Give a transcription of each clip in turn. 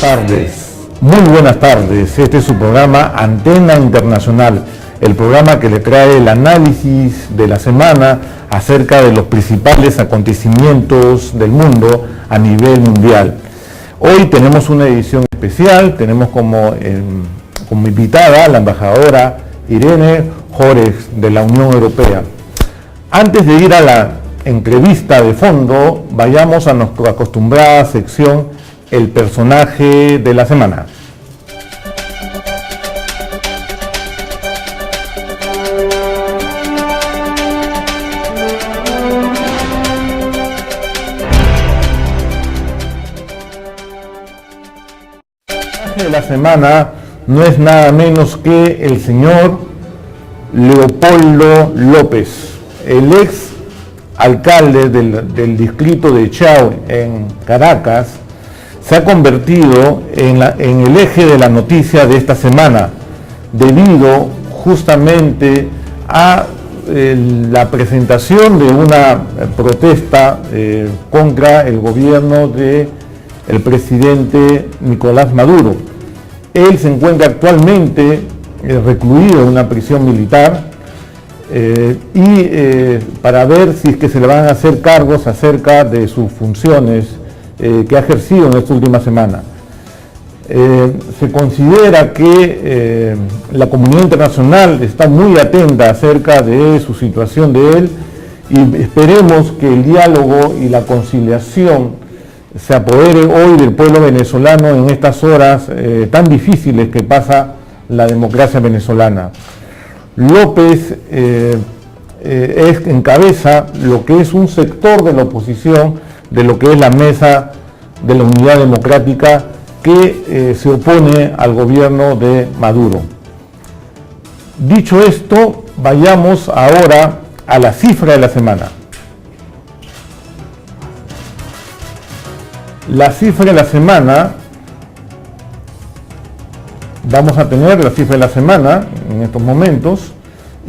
tardes, muy buenas tardes. Este es su programa Antena Internacional, el programa que le trae el análisis de la semana acerca de los principales acontecimientos del mundo a nivel mundial. Hoy tenemos una edición especial, tenemos como invitada a la embajadora Irene Jores de la Unión Europea. Antes de ir a la entrevista de fondo, vayamos a nuestra acostumbrada sección El personaje de la semana. De la semana no es nada menos que el señor Leopoldo López, el ex alcalde del distrito de Chao en Caracas. Se ha convertido en el eje de la noticia de esta semana, debido justamente a la presentación de una protesta contra el gobierno del presidente Nicolás Maduro. Él se encuentra actualmente recluido en una prisión militar para ver si es que se le van a hacer cargos acerca de sus funciones que ha ejercido en esta última semana. Se considera que la comunidad internacional está muy atenta acerca de su situación de él, y esperemos que el diálogo y la conciliación se apodere hoy del pueblo venezolano en estas horas tan difíciles que pasa la democracia venezolana. López encabeza lo que es un sector de la oposición, de lo que es la Mesa de la Unidad Democrática, que se opone al gobierno de Maduro. Dicho esto, vayamos ahora a la cifra de la semana. La cifra de la semana, vamos a tener la cifra de la semana en estos momentos,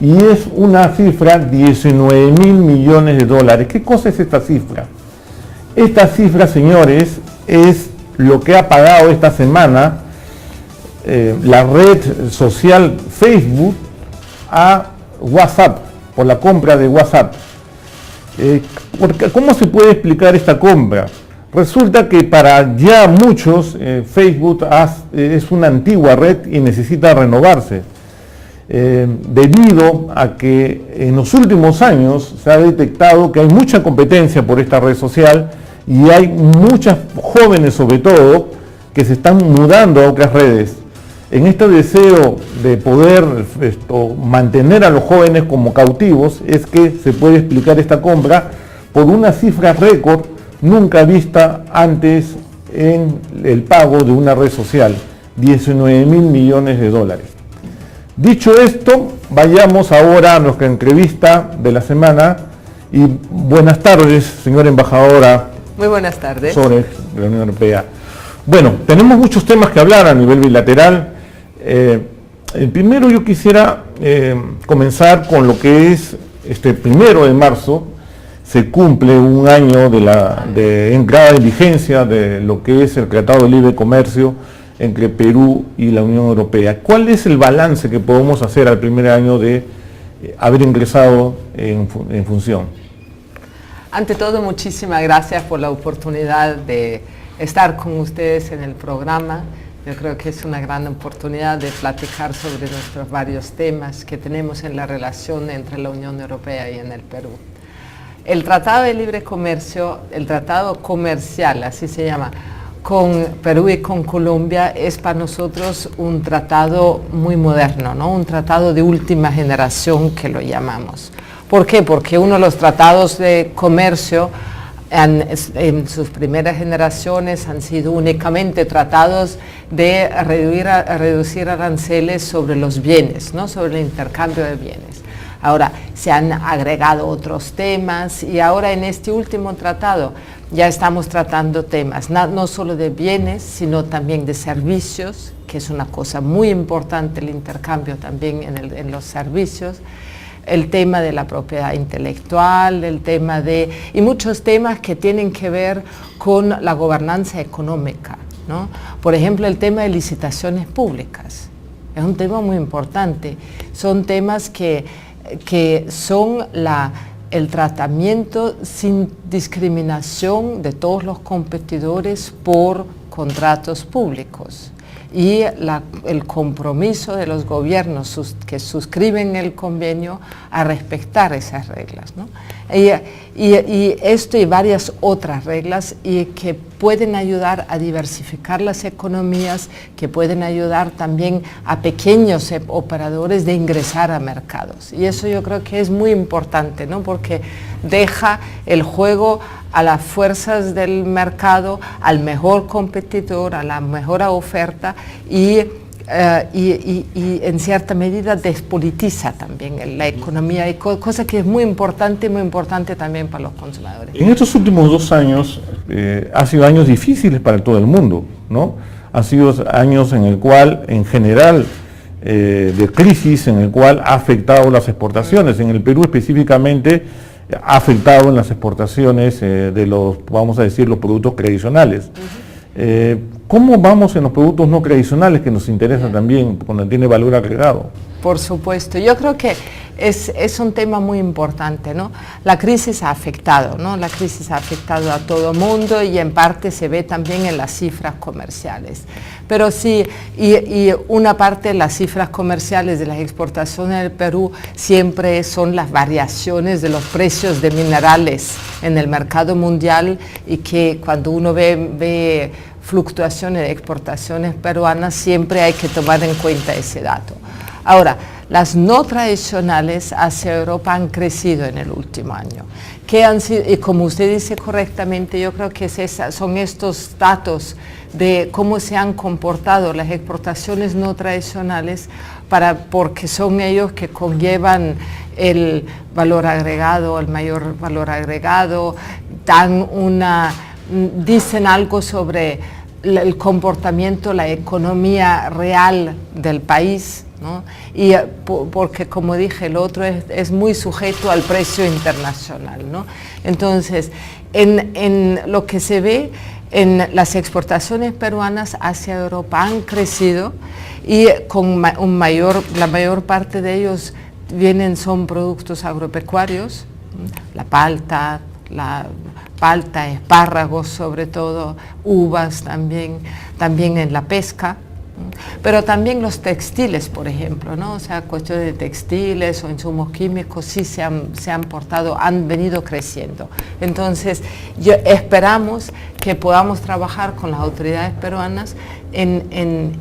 y es una cifra 19.000 millones de dólares. ¿Qué cosa es esta cifra? Esta cifra, señores, es lo que ha pagado esta semana la red social Facebook a WhatsApp, por la compra de WhatsApp. ¿Cómo se puede explicar esta compra? Resulta que para ya muchos Facebook es una antigua red y necesita renovarse, debido a que en los últimos años se ha detectado que hay mucha competencia por esta red social, y hay muchas jóvenes, sobre todo, que se están mudando a otras redes. En este deseo de poder mantener a los jóvenes como cautivos, es que se puede explicar esta compra por una cifra récord nunca vista antes en el pago de una red social, 19.000 millones de dólares. Dicho esto, vayamos ahora a nuestra entrevista de la semana. Y buenas tardes, señora embajadora. Muy buenas tardes. Sobre la Unión Europea. Bueno, tenemos muchos temas que hablar a nivel bilateral. Primero yo quisiera comenzar con lo que es este 1 de marzo. Se cumple un año de entrada en vigencia de lo que es el Tratado de Libre Comercio entre Perú y la Unión Europea. ¿Cuál es el balance que podemos hacer al primer año de haber ingresado en función? Ante todo, muchísimas gracias por la oportunidad de estar con ustedes en el programa. Yo creo que es una gran oportunidad de platicar sobre nuestros varios temas que tenemos en la relación entre la Unión Europea y en el Perú. El Tratado de Libre Comercio, el Tratado Comercial, así se llama, con Perú y con Colombia, es para nosotros un tratado muy moderno, ¿no? Un tratado de última generación, que lo llamamos. ¿Por qué? Porque uno de los tratados de comercio en sus primeras generaciones han sido únicamente tratados de reducir aranceles sobre los bienes, ¿no? Sobre el intercambio de bienes. Ahora se han agregado otros temas, y ahora en este último tratado ya estamos tratando temas no solo de bienes, sino también de servicios, que es una cosa muy importante, el intercambio también en los servicios. El tema de la propiedad intelectual, y muchos temas que tienen que ver con la gobernanza económica, ¿no? Por ejemplo, el tema de licitaciones públicas. Es un tema muy importante. Son temas que son el tratamiento sin discriminación de todos los competidores por contratos públicos y el compromiso de los gobiernos que suscriben el convenio a respetar esas reglas, ¿no? Y esto y varias otras reglas y que pueden ayudar a diversificar las economías, que pueden ayudar también a pequeños operadores de ingresar a mercados. Y eso yo creo que es muy importante, ¿no? Porque deja el juego a las fuerzas del mercado, al mejor competidor, a la mejor oferta y en cierta medida despolitiza también la economía, cosa que es muy importante también para los consumidores. En estos últimos 2 años han sido años difíciles para todo el mundo, ¿no? Han sido años en el cual, en general, de crisis, en el cual ha afectado las exportaciones. En el Perú específicamente ha afectado en las exportaciones de los, vamos a decir, los productos tradicionales. ¿Cómo vamos en los productos no tradicionales que nos interesan también cuando tiene valor agregado? Por supuesto, yo creo que es un tema muy importante, ¿no? La crisis ha afectado, ¿no? La crisis ha afectado a todo el mundo y en parte se ve también en las cifras comerciales. Pero sí, y una parte de las cifras comerciales de las exportaciones del Perú siempre son las variaciones de los precios de minerales en el mercado mundial y que cuando uno ve fluctuaciones de exportaciones peruanas siempre hay que tomar en cuenta ese dato. Ahora, las no tradicionales hacia Europa han crecido en el último año, que han sido, y como usted dice correctamente, yo creo que son estos datos de cómo se han comportado las exportaciones no tradicionales, porque son ellos que conllevan el valor agregado, el mayor valor agregado, dicen algo sobre el comportamiento, la economía real del país, ¿no? Y porque, como dije, el otro es muy sujeto al precio internacional, ¿no? Entonces, en lo que se ve en las exportaciones peruanas hacia Europa han crecido y con la mayor parte de ellos son productos agropecuarios, la palta, espárragos sobre todo, uvas también en la pesca, pero también los textiles, por ejemplo, ¿no? O sea, cuestiones de textiles o insumos químicos sí han venido creciendo. Entonces, esperamos que podamos trabajar con las autoridades peruanas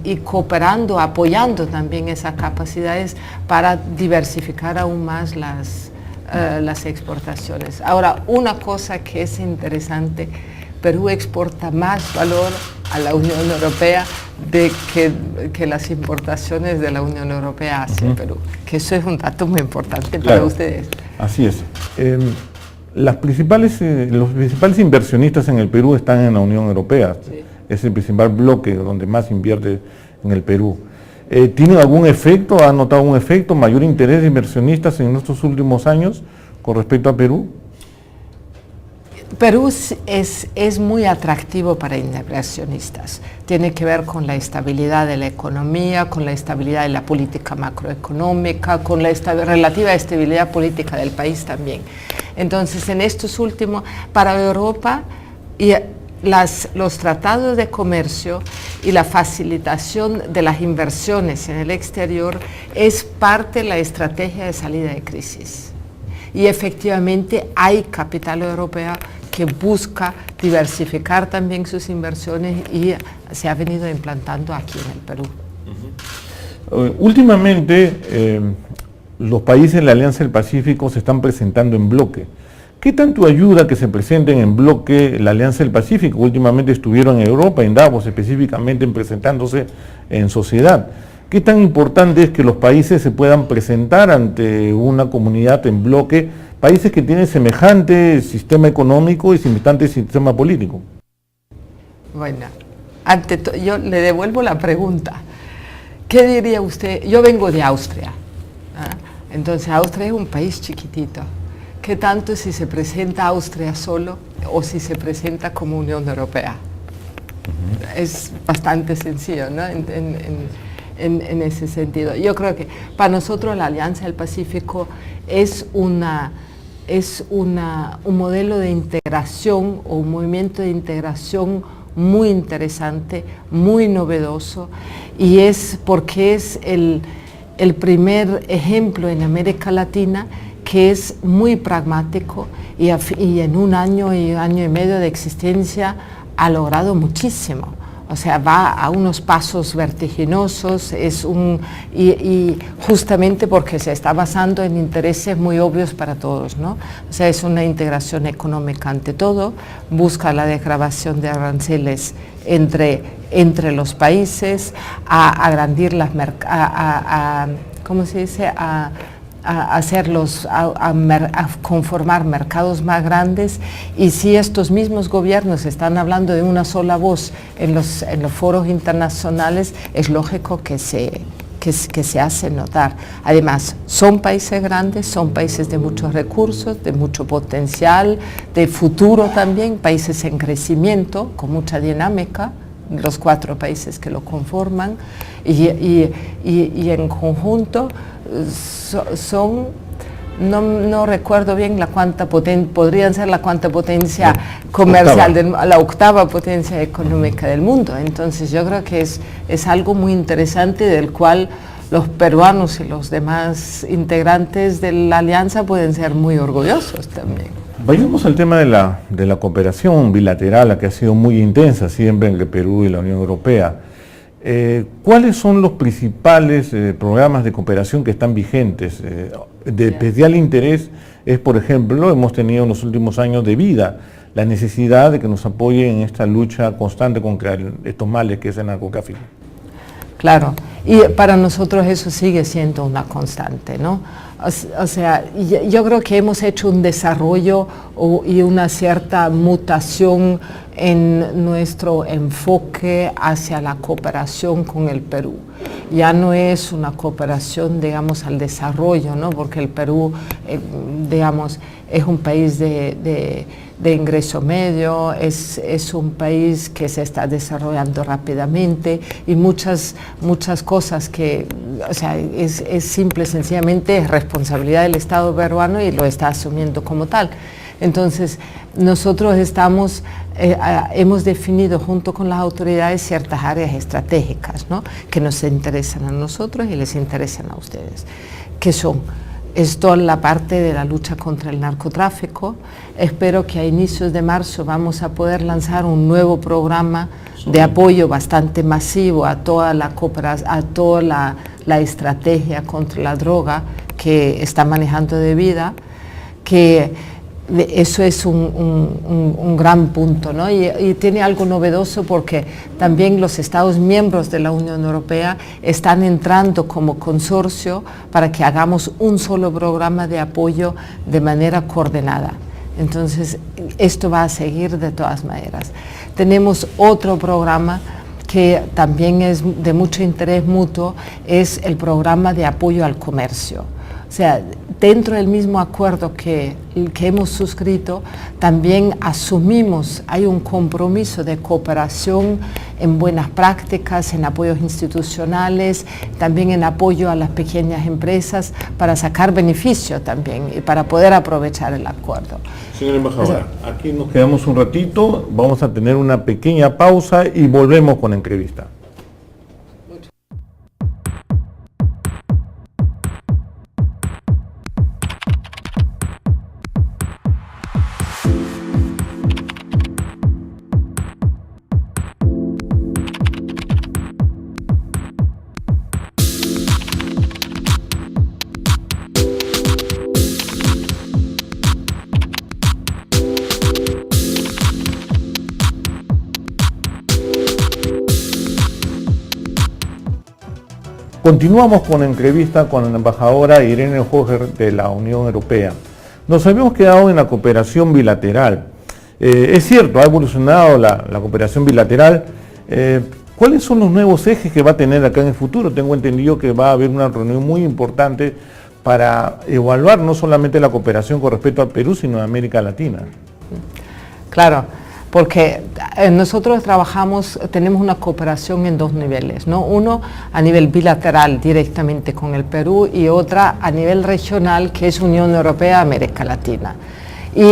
y cooperando, apoyando también esas capacidades para diversificar aún más las exportaciones. Ahora, una cosa que es interesante, Perú exporta más valor a la Unión Europea que las importaciones de la Unión Europea hacia Perú, que eso es un dato muy importante para ustedes. Así es. Los principales inversionistas en el Perú están en la Unión Europea. Sí. Es el principal bloque donde más invierte en el Perú. ¿Tiene algún efecto, ha notado un efecto, mayor interés de inversionistas en estos últimos años con respecto a Perú? Perú es muy atractivo para inversionistas. Tiene que ver con la estabilidad de la economía, con la estabilidad de la política macroeconómica, con la relativa estabilidad política del país también. Entonces, en estos últimos, para Europa, los tratados de comercio y la facilitación de las inversiones en el exterior es parte de la estrategia de salida de crisis. Y efectivamente hay capital europeo que busca diversificar también sus inversiones y se ha venido implantando aquí en el Perú. Últimamente, los países de la Alianza del Pacífico se están presentando en bloque. ¿Qué tanto ayuda que se presenten en bloque la Alianza del Pacífico? Últimamente estuvieron en Europa, en Davos específicamente, presentándose en sociedad. ¿Qué tan importante es que los países se puedan presentar ante una comunidad en bloque, países que tienen semejante sistema económico y semejante sistema político? Bueno, yo le devuelvo la pregunta. ¿Qué diría usted? Yo vengo de Austria, entonces Austria es un país chiquitito. ¿Qué tanto si se presenta Austria solo o si se presenta como Unión Europea? es bastante sencillo, ¿no? En ese sentido. Yo creo que para nosotros la Alianza del Pacífico es un modelo de integración o un movimiento de integración muy interesante, muy novedoso, y es porque es el primer ejemplo en América Latina que es muy pragmático y en un año y medio de existencia ha logrado muchísimo. O sea, va a unos pasos vertiginosos, y justamente porque se está basando en intereses muy obvios para todos, ¿no? O sea, es una integración económica ante todo, busca la desgravación de aranceles entre los países, a agrandir las ¿cómo se dice? A conformar mercados más grandes, y si estos mismos gobiernos están hablando de una sola voz en los foros internacionales, es lógico que se hace notar. Además, son países grandes, son países de muchos recursos, de mucho potencial, de futuro también, países en crecimiento, con mucha dinámica, los 4 países que lo conforman, y en conjunto son, no recuerdo bien podrían ser la cuarta potencia comercial, la octava potencia económica del mundo. Entonces yo creo que es algo muy interesante del cual los peruanos y los demás integrantes de la alianza pueden ser muy orgullosos también. Vayamos al tema de la cooperación bilateral, la que ha sido muy intensa siempre entre Perú y la Unión Europea. ¿Cuáles son los principales programas de cooperación que están vigentes? De especial interés es, por ejemplo, hemos tenido en los últimos años de vida la necesidad de que nos apoyen en esta lucha constante contra estos males que es el narcotráfico. Claro, y para nosotros eso sigue siendo una constante, ¿no? O sea, yo creo que hemos hecho un desarrollo y una cierta mutación en nuestro enfoque hacia la cooperación con el Perú. Ya no es una cooperación, digamos, al desarrollo, ¿no? Porque el Perú, digamos, es un país de ingreso medio, es un país que se está desarrollando rápidamente, y muchas cosas que, o sea, es simple, sencillamente es responsabilidad del Estado peruano y lo está asumiendo como tal. Entonces, nosotros hemos definido junto con las autoridades ciertas áreas estratégicas, ¿no? Que nos interesan a nosotros y les interesan a ustedes, que son toda la parte de la lucha contra el narcotráfico. Espero que a inicios de marzo vamos a poder lanzar un nuevo programa de apoyo bastante masivo a toda la estrategia contra la droga que está manejando de vida, que eso es un gran punto, ¿no? Y tiene algo novedoso porque también los Estados miembros de la Unión Europea están entrando como consorcio para que hagamos un solo programa de apoyo de manera coordinada. Entonces, esto va a seguir de todas maneras. Tenemos otro programa que también es de mucho interés mutuo, es el programa de apoyo al comercio. O sea, dentro del mismo acuerdo que hemos suscrito, también asumimos, hay un compromiso de cooperación en buenas prácticas, en apoyos institucionales, también en apoyo a las pequeñas empresas para sacar beneficio también y para poder aprovechar el acuerdo. Señora embajadora, aquí nos quedamos un ratito, vamos a tener una pequeña pausa y volvemos con la entrevista. Continuamos con la entrevista con la embajadora Irene Hoger de la Unión Europea. Nos habíamos quedado en la cooperación bilateral. Es cierto, ha evolucionado la cooperación bilateral. ¿Cuáles son los nuevos ejes que va a tener acá en el futuro? Tengo entendido que va a haber una reunión muy importante para evaluar no solamente la cooperación con respecto al Perú, sino a América Latina. Claro, porque nosotros tenemos una cooperación en dos niveles, ¿no? Uno a nivel bilateral directamente con el Perú y otra a nivel regional, que es Unión Europea-América Latina. Y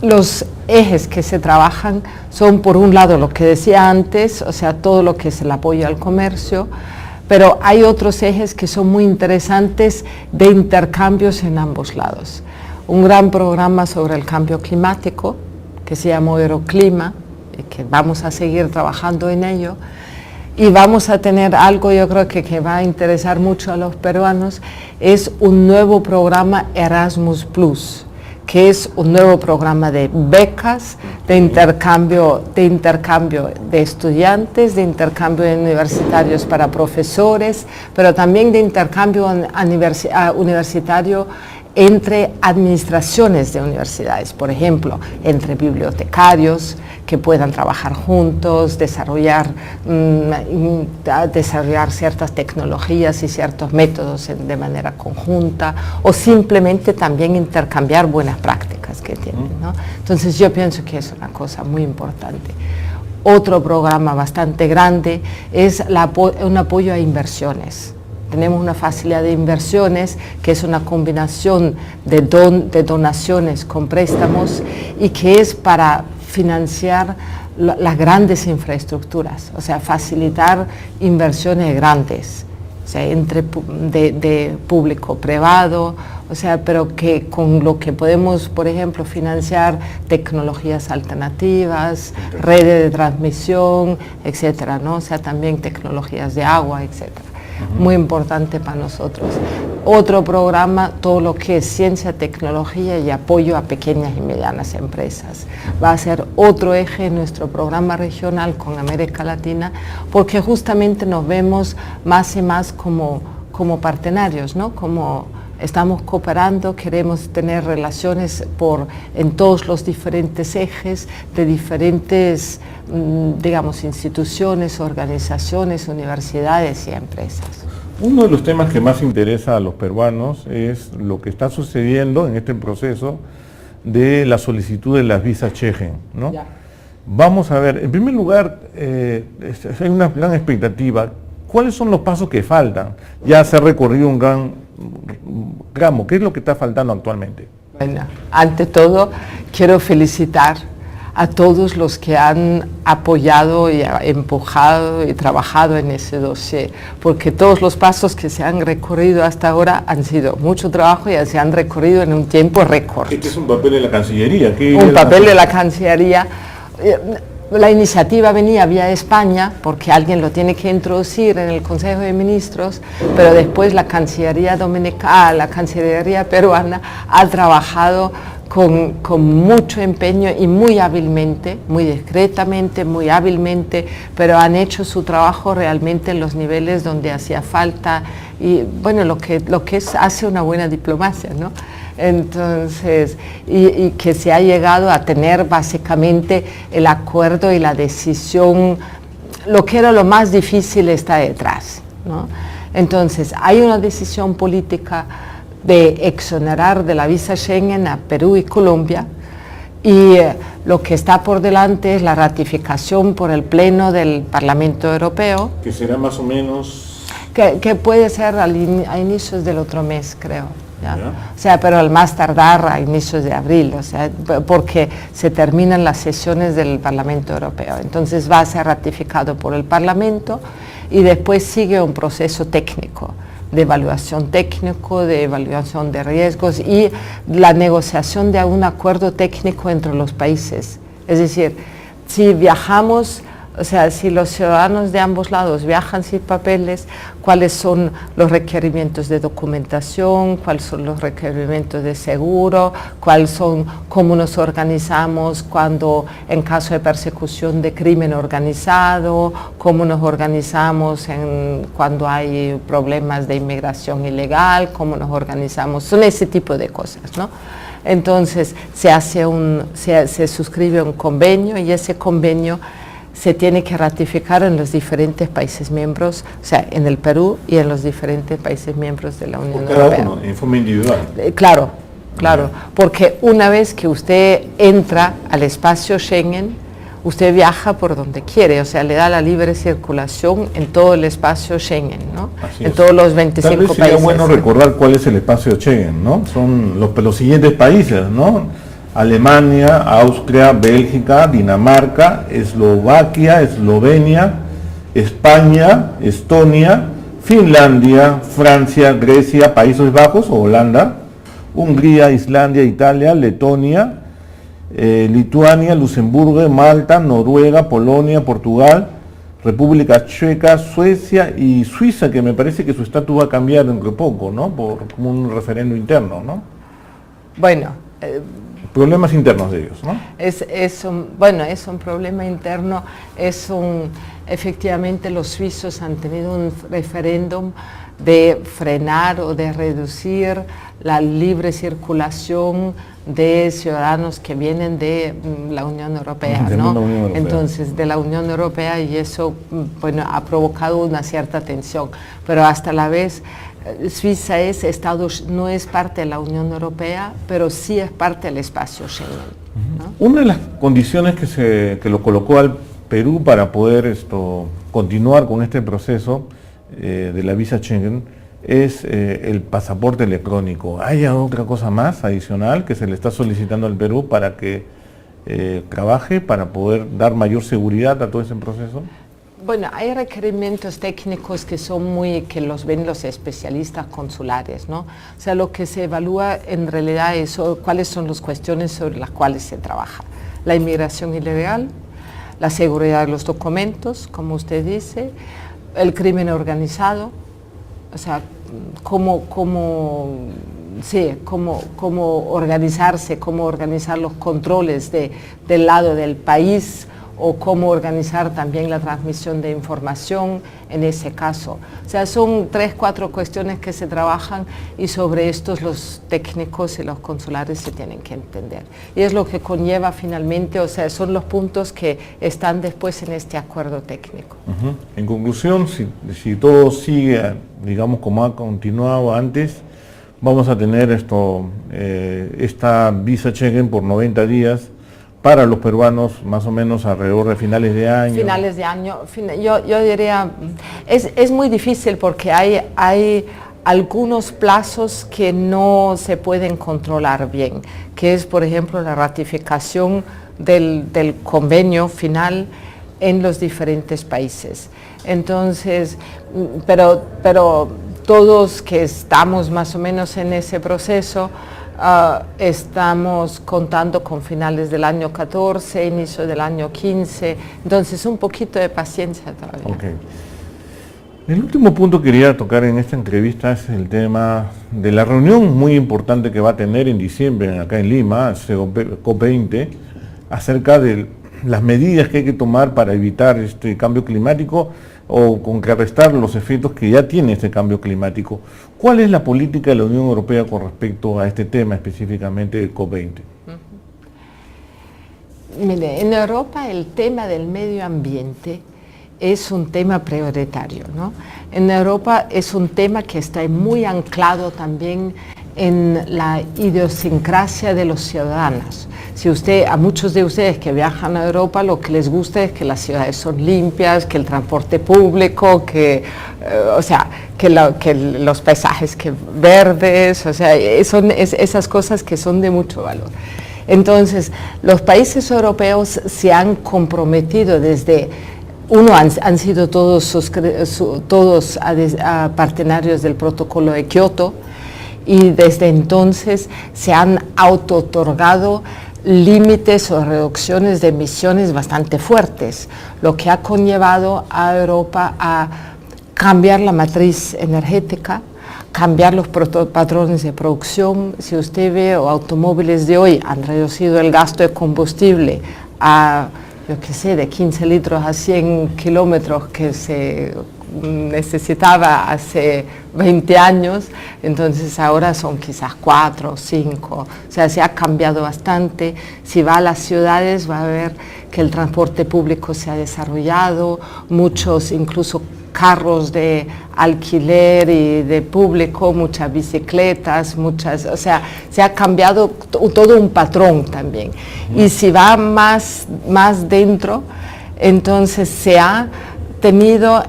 los ejes que se trabajan son, por un lado, lo que decía antes, o sea, todo lo que es el apoyo al comercio, pero hay otros ejes que son muy interesantes de intercambios en ambos lados. Un gran programa sobre el cambio climático, que se llama Euroclima, y que vamos a seguir trabajando en ello, y vamos a tener algo, yo creo que va a interesar mucho a los peruanos, es un nuevo programa Erasmus Plus, que es un nuevo programa de becas, de intercambio de estudiantes, de intercambio universitarios para profesores, pero también de intercambio universitario entre administraciones de universidades, por ejemplo, entre bibliotecarios que puedan trabajar juntos, desarrollar ciertas tecnologías y ciertos métodos de manera conjunta, o simplemente también intercambiar buenas prácticas que tienen, ¿no? Entonces yo pienso que es una cosa muy importante. Otro programa bastante grande es un apoyo a inversiones. Tenemos una facilidad de inversiones que es una combinación de donaciones con préstamos y que es para financiar las grandes infraestructuras, o sea, facilitar inversiones grandes, o sea, de público-privado, o sea, pero que con lo que podemos, por ejemplo, financiar tecnologías alternativas, redes de transmisión, etcétera, ¿no? O sea, también tecnologías de agua, etcétera. Muy importante para nosotros. Otro programa, todo lo que es ciencia, tecnología y apoyo a pequeñas y medianas empresas. Va a ser otro eje en nuestro programa regional con América Latina, porque justamente nos vemos más y más como partenarios, ¿no? Como estamos cooperando, queremos tener relaciones en todos los diferentes ejes de diferentes, digamos, instituciones, organizaciones, universidades y empresas. Uno de los temas que más interesa a los peruanos es lo que está sucediendo en este proceso de la solicitud de las visas Schengen, ¿no? Ya. Vamos a ver, en primer lugar, hay una gran expectativa. ¿Cuáles son los pasos que faltan? Ya se ha recorrido un gran tramo. ¿Qué es lo que está faltando actualmente? Bueno, ante todo, quiero felicitar a todos los que han apoyado y empujado y trabajado en ese dossier, porque todos los pasos que se han recorrido hasta ahora han sido mucho trabajo y se han recorrido en un tiempo récord. Este es un papel de la Cancillería. Un papel de la Cancillería. La iniciativa venía vía España porque alguien lo tiene que introducir en el Consejo de Ministros, pero después la Cancillería la Cancillería peruana ha trabajado con mucho empeño y muy hábilmente, muy discretamente, muy hábilmente, pero han hecho su trabajo realmente en los niveles donde hacía falta y bueno, lo que hace una buena diplomacia, ¿no? Entonces, y que se ha llegado a tener básicamente el acuerdo y la decisión, lo que era lo más difícil está detrás, ¿no? Entonces, hay una decisión política de exonerar de la visa Schengen a Perú y Colombia, y lo que está por delante es la ratificación por el Pleno del Parlamento Europeo. Que será más o menos... Que puede ser a inicios del otro mes, creo. ¿Ya? O sea, pero al más tardar a inicios de abril, o sea, porque se terminan las sesiones del Parlamento Europeo. Entonces va a ser ratificado por el Parlamento y después sigue un proceso técnico, de evaluación técnico, de evaluación de riesgos y la negociación de un acuerdo técnico entre los países. Es decir, si viajamos, o sea, si los ciudadanos de ambos lados viajan sin papeles, cuáles son los requerimientos de documentación, cuáles son los requerimientos de seguro, cómo nos organizamos cuando en caso de persecución de crimen organizado, cómo nos organizamos cuando hay problemas de inmigración ilegal, cómo nos organizamos, son ese tipo de cosas, ¿no? Entonces se suscribe un convenio y ese convenio se tiene que ratificar en los diferentes países miembros, o sea, en el Perú y en los diferentes países miembros de la Unión Europea. Cada uno, en forma individual. Claro, porque una vez que usted entra al espacio Schengen, usted viaja por donde quiere, o sea, le da la libre circulación en todo el espacio Schengen, ¿no? En todos los 25 Tal vez sería países. bueno recordar cuál es el espacio Schengen, ¿no? Son los siguientes países, ¿no? Alemania, Austria, Bélgica, Dinamarca, Eslovaquia, Eslovenia, España, Estonia, Finlandia, Francia, Grecia, Países Bajos o Holanda, Hungría, Islandia, Italia, Letonia, Lituania, Luxemburgo, Malta, Noruega, Polonia, Portugal, República Checa, Suecia y Suiza, que me parece que su estatus va a cambiar dentro de poco, ¿no? Por como un referendo interno, ¿no? Bueno, problemas internos de ellos, ¿no? Es un problema interno, efectivamente los suizos han tenido un referéndum de frenar o de reducir la libre circulación de ciudadanos que vienen de la Unión Europea, ¿no? Entonces, de la Unión Europea, y eso, bueno, ha provocado una cierta tensión, pero hasta la vez Suiza no es parte de la Unión Europea, pero sí es parte del espacio Schengen, ¿no? Una de las condiciones que lo colocó al Perú para poder continuar con este proceso de la visa Schengen es el pasaporte electrónico. ¿Hay otra cosa más adicional que se le está solicitando al Perú para que trabaje, para poder dar mayor seguridad a todo ese proceso? Bueno, hay requerimientos técnicos que los ven los especialistas consulares, ¿no? O sea, lo que se evalúa en realidad es cuáles son las cuestiones sobre las cuales se trabaja. La inmigración ilegal, la seguridad de los documentos, como usted dice, el crimen organizado, o sea, cómo organizarse, cómo organizar los controles del lado del país, o cómo organizar también la transmisión de información en ese caso. O sea, son 3, 4 cuestiones que se trabajan y sobre estos los técnicos y los consulares se tienen que entender. Y es lo que conlleva finalmente, o sea, son los puntos que están después en este acuerdo técnico. En conclusión, si todo sigue, digamos, como ha continuado antes, vamos a tener esta visa Schengen por 90 días, para los peruanos más o menos alrededor de finales de año. Finales de año, yo diría, es muy difícil porque hay algunos plazos que no se pueden controlar bien, que es por ejemplo la ratificación del convenio final en los diferentes países. Entonces, pero todos que estamos más o menos en ese proceso, estamos contando con finales del año 14, inicio del año 15, entonces un poquito de paciencia todavía. Okay. El último punto que quería tocar en esta entrevista es el tema de la reunión muy importante que va a tener en diciembre acá en Lima, COP20, acerca de las medidas que hay que tomar para evitar este cambio climático o contrarrestar los efectos que ya tiene este cambio climático. ¿Cuál es la política de la Unión Europea con respecto a este tema específicamente del COP20? Mire, en Europa el tema del medio ambiente es un tema prioritario, ¿no? En Europa es un tema que está muy anclado también en la idiosincrasia de los ciudadanos. A muchos de ustedes que viajan a Europa, lo que les gusta es que las ciudades son limpias, que el transporte público, que los paisajes verdes, o sea, son esas cosas que son de mucho valor. Entonces, los países europeos se han comprometido han sido todos partenarios del protocolo de Kioto, y desde entonces se han auto-otorgado límites o reducciones de emisiones bastante fuertes, lo que ha conllevado a Europa a cambiar la matriz energética, cambiar los patrones de producción. Si usted ve, automóviles de hoy han reducido el gasto de combustible a, de 15 litros a 100 kilómetros que se necesitaba hace 20 años, entonces ahora son quizás 4 o 5, o sea, se ha cambiado bastante. Si va a las ciudades va a ver que el transporte público se ha desarrollado, muchos incluso carros de alquiler y de público, muchas bicicletas, o sea, se ha cambiado todo un patrón también. Y si va más dentro, entonces se ha tenido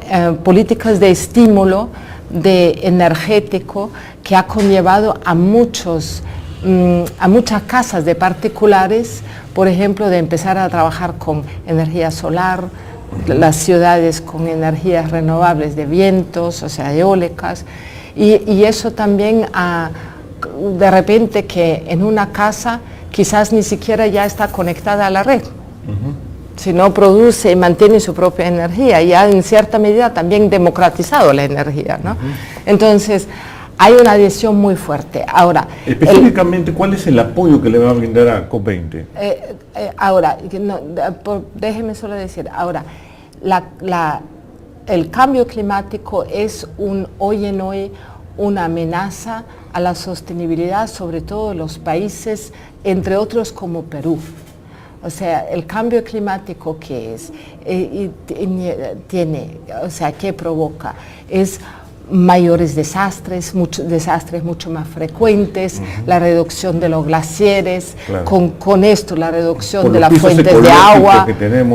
políticas de estímulo de energético que ha conllevado a muchas casas de particulares, por ejemplo, de empezar a trabajar con energía solar, las ciudades con energías renovables de vientos, o sea, eólicas, y eso también de repente que en una casa quizás ni siquiera ya está conectada a la red, sino produce y mantiene su propia energía, y ha en cierta medida también democratizado la energía, ¿no? Entonces, hay una adhesión muy fuerte. Ahora, específicamente, ¿cuál es el apoyo que le va a brindar a COP20? Déjeme solo decir, ahora, el cambio climático es hoy en hoy una amenaza a la sostenibilidad, sobre todo de los países, entre otros como Perú. O sea, el cambio climático que es, ¿qué provoca? Es mayores desastres, muchos desastres mucho más frecuentes, la reducción de los glaciares, claro. con esto la reducción de las fuentes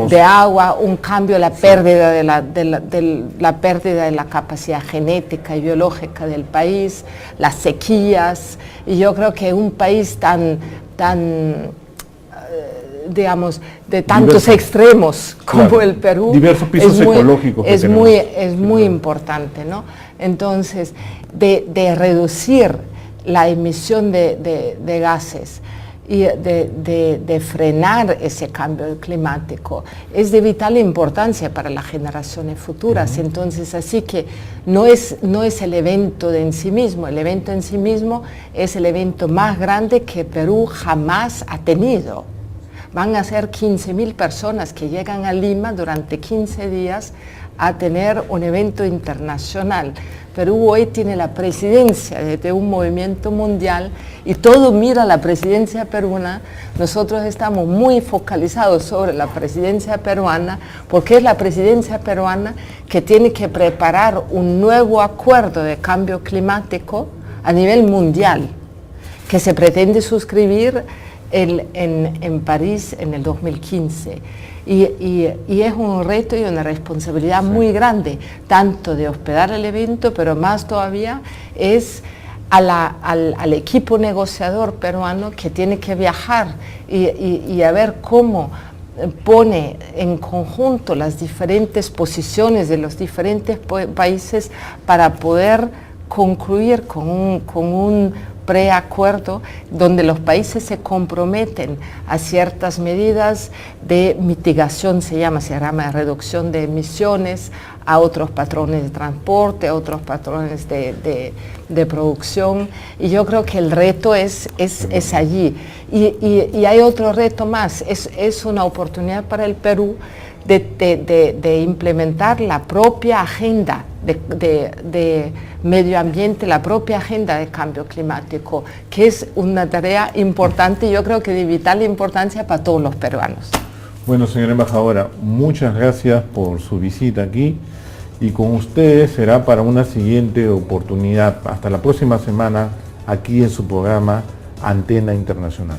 de agua, un cambio, la pérdida la pérdida de la capacidad genética y biológica del país, las sequías, y yo creo que un país tan digamos, de tantos extremos como claro. El Perú, diversos pisos ecológicos es muy importante, ¿no? Entonces, de reducir la emisión de gases y de frenar ese cambio climático es de vital importancia para las generaciones futuras. Entonces, así que no es el evento en sí mismo, el evento en sí mismo es el evento más grande que Perú jamás ha tenido. Van a ser 15.000 personas que llegan a Lima durante 15 días a tener un evento internacional. Perú hoy tiene la presidencia de un movimiento mundial y todo mira la presidencia peruana. Nosotros estamos muy focalizados sobre la presidencia peruana porque es la presidencia peruana que tiene que preparar un nuevo acuerdo de cambio climático a nivel mundial que se pretende suscribir en París en el 2015 y es un reto y una responsabilidad muy grande, tanto de hospedar el evento, pero más todavía es al equipo negociador peruano que tiene que viajar y a ver cómo pone en conjunto las diferentes posiciones de los diferentes países para poder concluir con un preacuerdo donde los países se comprometen a ciertas medidas de mitigación, se llama de reducción de emisiones, a otros patrones de transporte, a otros patrones de producción, y yo creo que el reto es allí. Y hay otro reto más, es una oportunidad para el Perú de implementar la propia agenda de medio ambiente, la propia agenda de cambio climático, que es una tarea importante y yo creo que de vital importancia para todos los peruanos. Bueno, señora embajadora, muchas gracias por su visita aquí y con ustedes será para una siguiente oportunidad. Hasta la próxima semana aquí en su programa Antena Internacional.